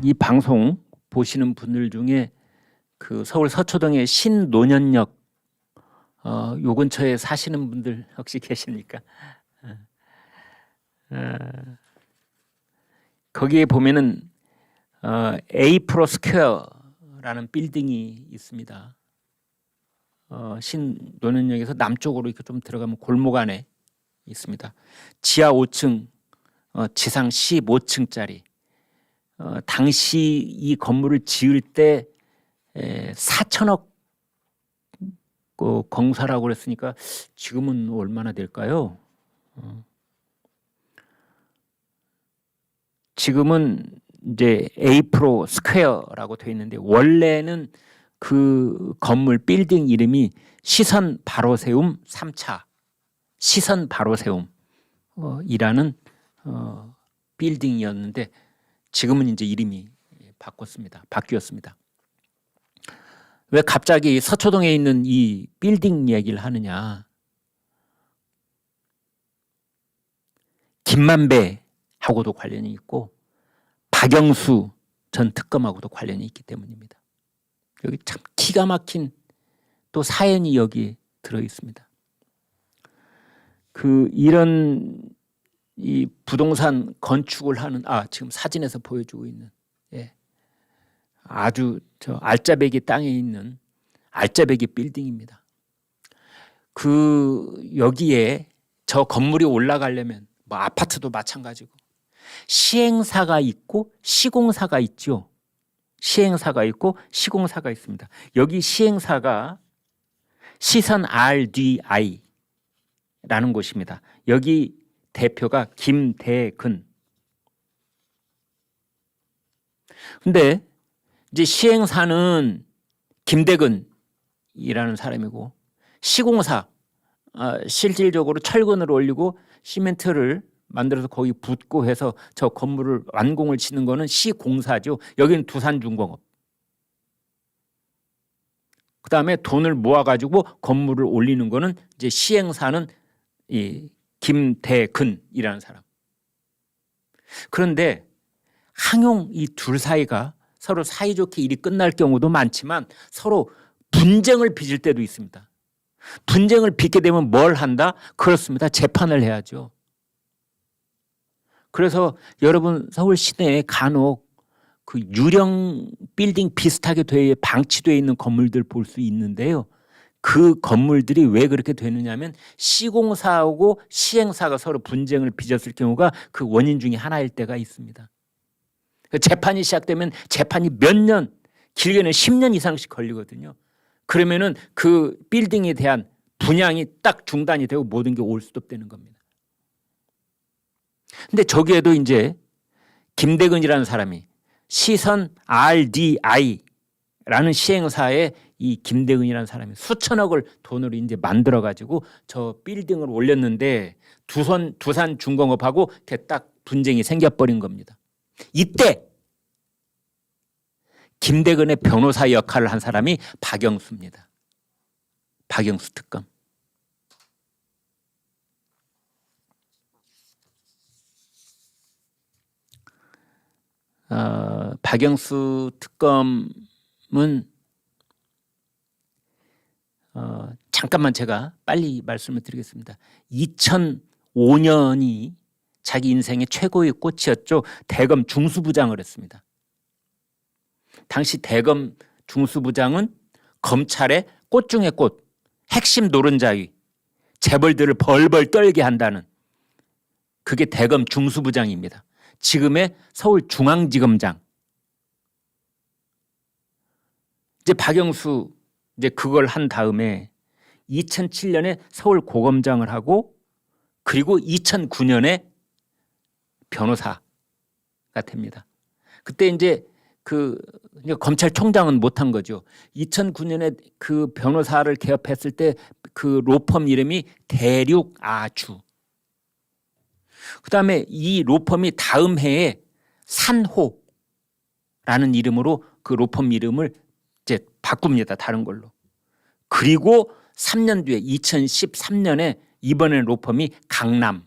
이 방송 보시는 분들 중에 그 서울 서초동의 신노년역 요 근처에 사시는 분들 혹시 계십니까? 거기에 보면은 A 프로 스퀘어라는 빌딩이 있습니다. 신노년역에서 남쪽으로 이렇게 좀 들어가면 골목 안에 있습니다. 지하 5층, 지상 15층짜리. 당시 이 건물을 지을 때 4천억 공사라고 그랬으니까 지금은 얼마나 될까요? 지금은 이제 A 프로 스퀘어라고 되어 있는데 원래는 그 건물 빌딩 이름이 시선 바로세움 3차 시선 바로세움 이라는 빌딩이었는데 지금은 이제 이름이 바뀌었습니다. 왜 갑자기 서초동에 있는 이 빌딩 얘기를 하느냐? 김만배하고도 관련이 있고 박영수 전 특검하고도 관련이 있기 때문입니다. 여기 참 기가 막힌 또 사연이 여기 들어 있습니다. 이런 이 부동산 건축을 하는 지금 사진에서 보여주고 있는 아주 저 알짜배기 땅에 있는 알짜배기 빌딩입니다. 여기에 저 건물이 올라가려면 뭐 아파트도 마찬가지고 시행사가 있고 시공사가 있죠. 시행사가 있고 시공사가 있습니다. 여기 시행사가 시선 RDI라는 곳입니다. 여기 대표가 김대근. 근데 이제 시행사는 김대근이라는 사람이고 시공사 실질적으로 철근을 올리고 시멘트를 만들어서 거기 붓고 해서 저 건물을 완공을 짓는 거는 시공사죠. 여기는 두산중공업. 그다음에 돈을 모아가지고 건물을 올리는 거는 이제 시행사는 이 김대근이라는 사람. 그런데 항용 이 둘 사이가 서로 사이좋게 일이 끝날 경우도 많지만 서로 분쟁을 빚을 때도 있습니다. 분쟁을 빚게 되면 뭘 한다? 그렇습니다. 재판을 해야죠. 그래서 여러분 서울 시내에 간혹 그 유령 빌딩 비슷하게 방치되어 있는 건물들 볼 수 있는데요. 그 건물들이 왜 그렇게 되느냐면 시공사하고 시행사가 서로 분쟁을 빚었을 경우가 그 원인 중에 하나일 때가 있습니다. 재판이 시작되면 재판이 몇 년, 길게는 10년 이상씩 걸리거든요. 그러면은 그 빌딩에 대한 분양이 딱 중단이 되고 모든 게 올 수도 없다는 겁니다. 근데 저기에도 이제 김대근이라는 사람이 시선 RDI라는 시행사에 이 김대근이라는 사람이 수천억을 돈으로 이제 만들어 가지고 저 빌딩을 올렸는데 두산중공업하고 이렇게 딱 분쟁이 생겨버린 겁니다. 이때 김대근의 변호사 역할을 한 사람이 박영수입니다. 박영수 특검. 박영수 특검은 잠깐만 제가 빨리 말씀을 드리겠습니다. 2005년이 자기 인생의 최고의 꽃이었죠. 대검 중수부장을 했습니다. 당시 대검 중수부장은 검찰의 꽃 중의 꽃, 핵심 노른자위, 재벌들을 벌벌 떨게 한다는 그게 대검 중수부장입니다. 지금의 서울중앙지검장. 이제 박영수 이제 그걸 한 다음에 2007년에 서울고검장을 하고 그리고 2009년에 변호사가 됩니다. 그때 이제 검찰총장은 못한 거죠. 2009년에 그 변호사를 개업했을 때 그 로펌 이름이 대륙아주. 그다음에 이 로펌이 다음 해에 산호라는 이름으로 그 로펌 이름을 이제 바꿉니다. 다른 걸로. 그리고 3년 뒤에 2013년에 이번에 로펌이 강남.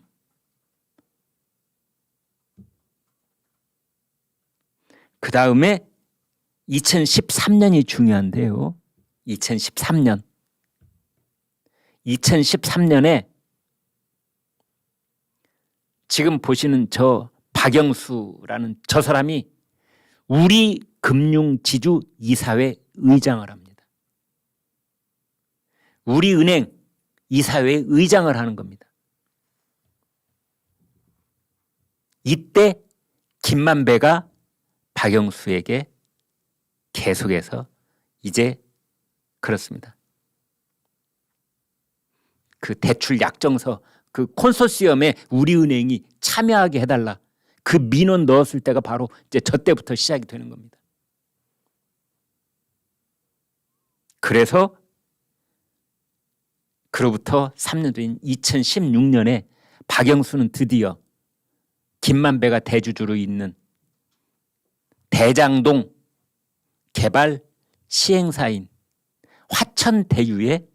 그 다음에 2013년이 중요한데요. 2013년에 지금 보시는 저 박영수라는 저 사람이 우리금융지주이사회 의장을 합니다. 우리은행 이사회 의장을 하는 겁니다. 이때 김만배가 박영수에게 계속해서 이제 그렇습니다. 그 대출 약정서 그 콘소시엄에 우리은행이 참여하게 해달라. 그 민원 넣었을 때가 바로 이제 저 때부터 시작이 되는 겁니다. 그래서 그로부터 3년 뒤인 2016년에 박영수는 드디어 김만배가 대주주로 있는 대장동 개발 시행사인 화천대유의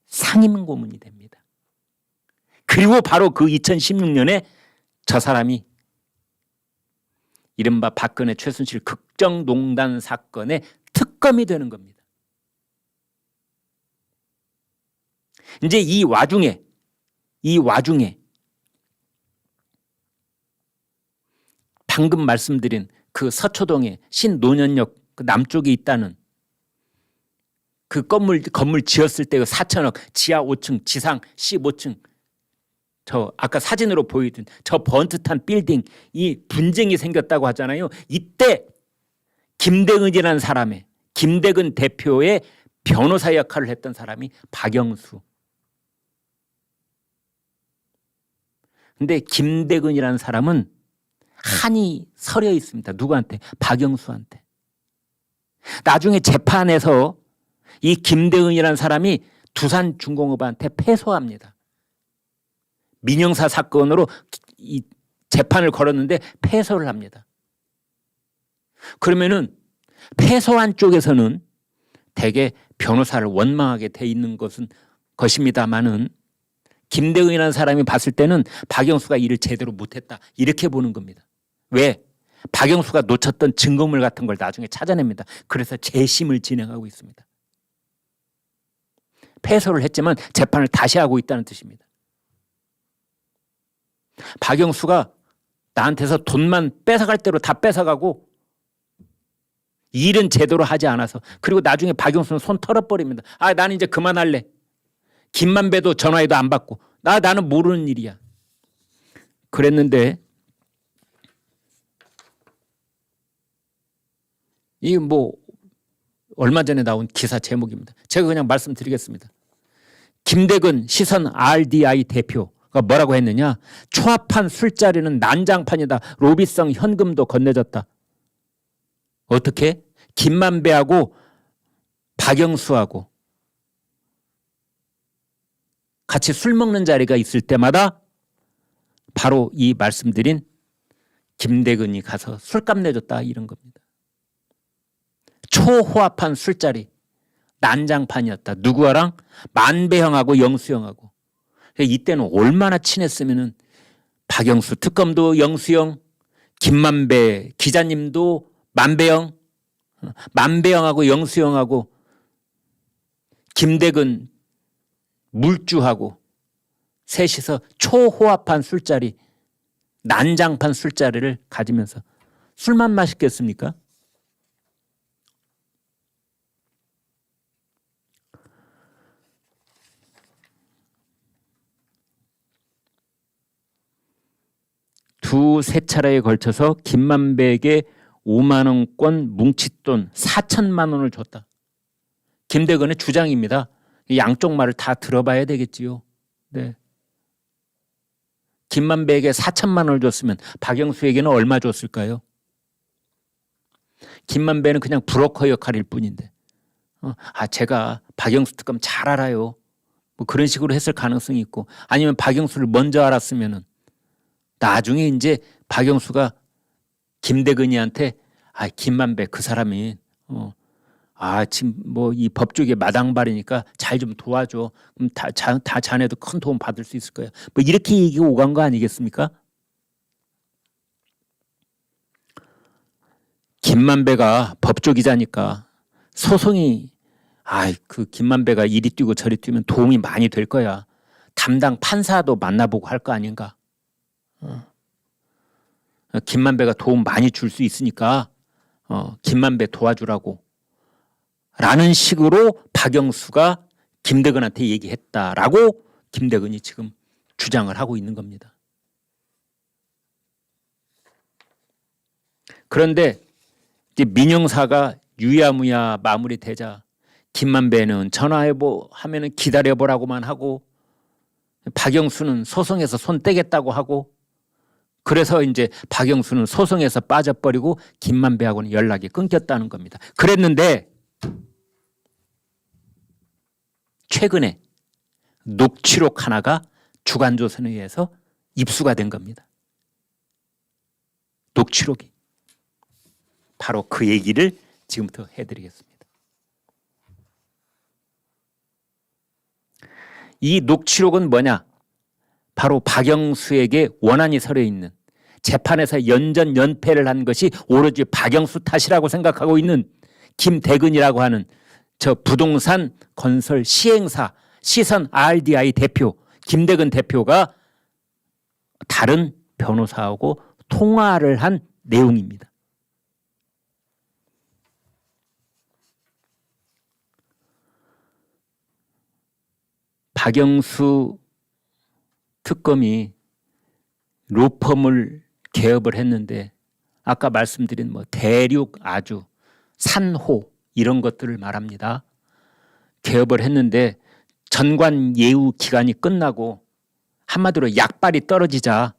상임고문이 됩니다. 그리고 바로 그 2016년에 저 사람이 이른바 박근혜 최순실 국정농단 사건의 특검이 되는 겁니다. 이제 이 와중에 방금 말씀드린 그 서초동에 신노년역 그 남쪽에 있다는 그 건물 지었을 때 그 4천억 지하 5층 지상 15층 저 아까 사진으로 보여준 저 번듯한 빌딩 이 분쟁이 생겼다고 하잖아요. 이때 김대근이라는 사람의 김대근 대표의 변호사 역할을 했던 사람이 박영수. 근데 김대근이라는 사람은 한이 서려 있습니다. 누구한테? 박영수한테. 나중에 재판에서 이 김대근이라는 사람이 두산중공업한테 패소합니다. 민영사 사건으로 이 재판을 걸었는데 패소를 합니다. 그러면은 패소한 쪽에서는 대개 변호사를 원망하게 돼 있는 것입니다만은 김대근이라는 사람이 봤을 때는 박영수가 일을 제대로 못했다 이렇게 보는 겁니다. 왜? 박영수가 놓쳤던 증거물 같은 걸 나중에 찾아냅니다. 그래서 재심을 진행하고 있습니다. 패소를 했지만 재판을 다시 하고 있다는 뜻입니다. 박영수가 나한테서 돈만 뺏어갈 대로 다 뺏어가고 일은 제대로 하지 않아서 그리고 나중에 박영수는 손 털어버립니다. 아 나는 이제 그만할래. 김만배도 전화해도 안 받고 나는 모르는 일이야. 그랬는데 이 뭐 얼마 전에 나온 기사 제목입니다. 제가 그냥 말씀드리겠습니다. 김대근 시선 RDI 대표가 뭐라고 했느냐. 초합한 술자리는 난장판이다. 로비성 현금도 건네졌다. 어떻게? 김만배하고 박영수하고 같이 술 먹는 자리가 있을 때마다 바로 이 말씀드린 김대근이 가서 술값 내줬다 이런 겁니다. 초호합한 술자리 난장판이었다. 누구랑? 만배형하고 영수형하고. 이때는 얼마나 친했으면은 박영수 특검도 영수형, 김만배 기자님도 만배형, 만배형하고 영수형하고 김대근 물주하고 셋이서 초호합한 술자리 난장판 술자리를 가지면서 술만 마셨겠습니까? 두세 차례에 걸쳐서 김만배에게 5만 원권 뭉칫돈 4천만 원을 줬다. 김대근의 주장입니다. 양쪽 말을 다 들어봐야 되겠지요. 네. 김만배에게 4천만 원을 줬으면 박영수에게는 얼마 줬을까요? 김만배는 그냥 브로커 역할일 뿐인데 제가 박영수 특검 잘 알아요. 뭐 그런 식으로 했을 가능성이 있고 아니면 박영수를 먼저 알았으면은 나중에 이제 박영수가 김대근이한테 김만배 그 사람이 지금 뭐 이 법조계 마당발이니까 잘 좀 도와줘. 그럼 다 자네도 큰 도움 받을 수 있을 거야. 뭐 이렇게 얘기 오간 거 아니겠습니까? 김만배가 법조기자니까 소송이 그 김만배가 이리 뛰고 저리 뛰면 도움이 많이 될 거야. 담당 판사도 만나보고 할 거 아닌가. 김만배가 도움 많이 줄 수 있으니까 김만배 도와주라고 라는 식으로 박영수가 김대근한테 얘기했다라고 김대근이 지금 주장을 하고 있는 겁니다. 그런데 이제 민영사가 유야무야 마무리되자 김만배는 전화해보 하면은 기다려보라고만 하고 박영수는 소송에서 손 떼겠다고 하고 그래서 이제 박영수는 소송에서 빠져버리고 김만배하고는 연락이 끊겼다는 겁니다. 그랬는데 최근에 녹취록 하나가 주간조선에 의해서 입수가 된 겁니다. 녹취록이. 바로 그 얘기를 지금부터 해드리겠습니다. 이 녹취록은 뭐냐? 바로 박영수에게 원한이 서려 있는 재판에서 연전연패를 한 것이 오로지 박영수 탓이라고 생각하고 있는 김대근이라고 하는 저 부동산 건설 시행사 시선 RDI 대표 김대근 대표가 다른 변호사하고 통화를 한 내용입니다. 박영수 특검이 로펌을 개업을 했는데 아까 말씀드린 대륙 아주 산호 이런 것들을 말합니다. 개업을 했는데 전관 예우 기간이 끝나고 한마디로 약발이 떨어지자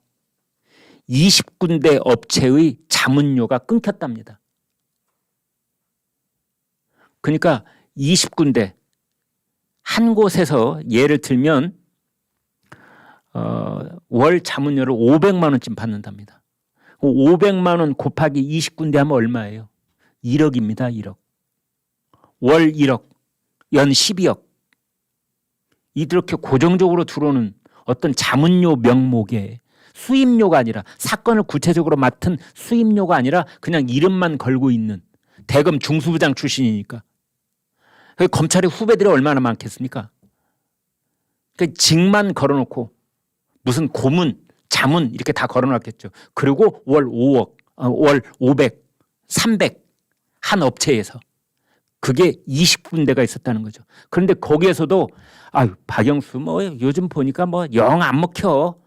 20군데 업체의 자문료가 끊겼답니다. 그러니까 20군데 한 곳에서 예를 들면 월 자문료를 500만 원쯤 받는답니다. 500만 원 곱하기 20군데 하면 얼마예요? 1억입니다. 1억. 월 1억, 연 12억. 이렇게 고정적으로 들어오는 어떤 자문료 명목에 수임료가 아니라 사건을 구체적으로 맡은 수임료가 아니라 그냥 이름만 걸고 있는 대검 중수부장 출신이니까. 검찰의 후배들이 얼마나 많겠습니까? 그러니까 직만 걸어놓고 무슨 고문, 자문 이렇게 다 걸어놨겠죠. 그리고 월 5억, 월 500, 300 한 업체에서 그게 20군데가 있었다는 거죠. 그런데 거기에서도 박영수 요즘 보니까 영 안 먹혀.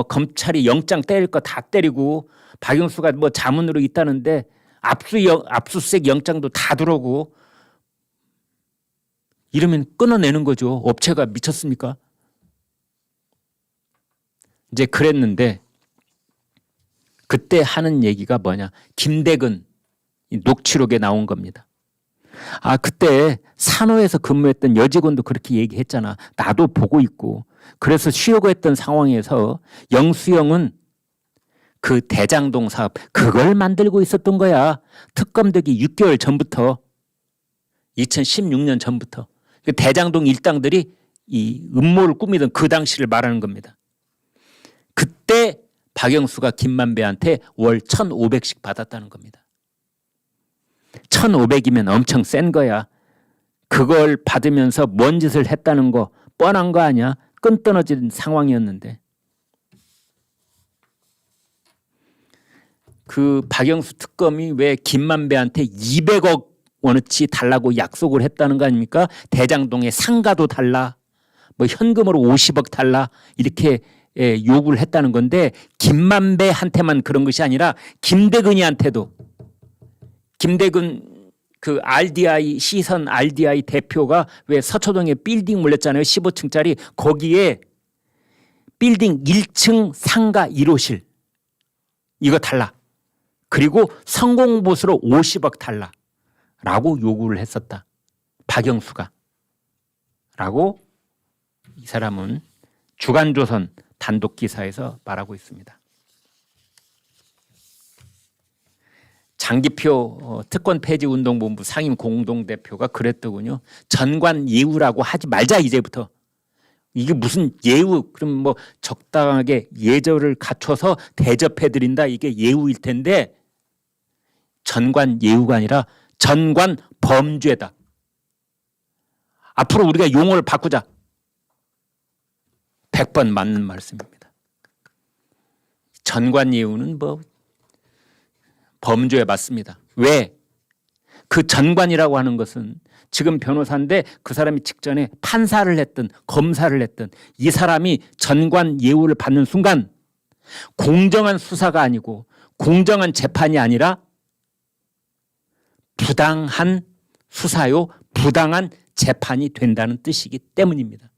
검찰이 영장 때릴 거 다 때리고 박영수가 자문으로 있다는데 압수수색 영장도 다 들어오고 이러면 끊어내는 거죠. 업체가 미쳤습니까? 이제 그랬는데 그때 하는 얘기가 뭐냐? 김대근 녹취록에 나온 겁니다. 그때 산호에서 근무했던 여직원도 그렇게 얘기했잖아. 나도 보고 있고. 그래서 쉬려고 했던 상황에서 영수형은 그 대장동 사업 그걸 만들고 있었던 거야. 특검 되기 6개월 전부터 2016년 전부터 대장동 일당들이 이 음모를 꾸미던 그 당시를 말하는 겁니다. 그때 박영수가 김만배한테 월 1,500씩 받았다는 겁니다. 1,500이면 엄청 센 거야. 그걸 받으면서 뭔 짓을 했다는 거 뻔한 거 아니야? 끈떨어진 상황이었는데 그 박영수 특검이 왜 김만배한테 200억 원어치 달라고 약속을 했다는 거 아닙니까? 대장동에 상가도 달라, 현금으로 50억 달라 이렇게 요구를 했다는 건데 김만배한테만 그런 것이 아니라 김대근이한테도 김대근 그 RDI 시선 RDI 대표가 왜 서초동에 빌딩 물렸잖아요. 15층짜리 거기에 빌딩 1층 상가 1호실 이거 달라. 그리고 성공보수로 50억 달라. 라고 요구를 했었다. 박영수가. 라고 이 사람은 주간조선 단독 기사에서 말하고 있습니다. 장기표 특권 폐지 운동본부 상임 공동대표가 그랬더군요. 전관 예우라고 하지 말자 이제부터. 이게 무슨 예우 그럼 적당하게 예절을 갖춰서 대접해드린다 이게 예우일 텐데 전관 예우가 아니라 전관 범죄다. 앞으로 우리가 용어를 바꾸자. 100번 맞는 말씀입니다. 전관 예우는 뭐 범죄에 맞습니다. 왜? 그 전관이라고 하는 것은 지금 변호사인데 그 사람이 직전에 판사를 했든 검사를 했든 이 사람이 전관 예우를 받는 순간 공정한 수사가 아니고 공정한 재판이 아니라 부당한 수사요, 부당한 재판이 된다는 뜻이기 때문입니다.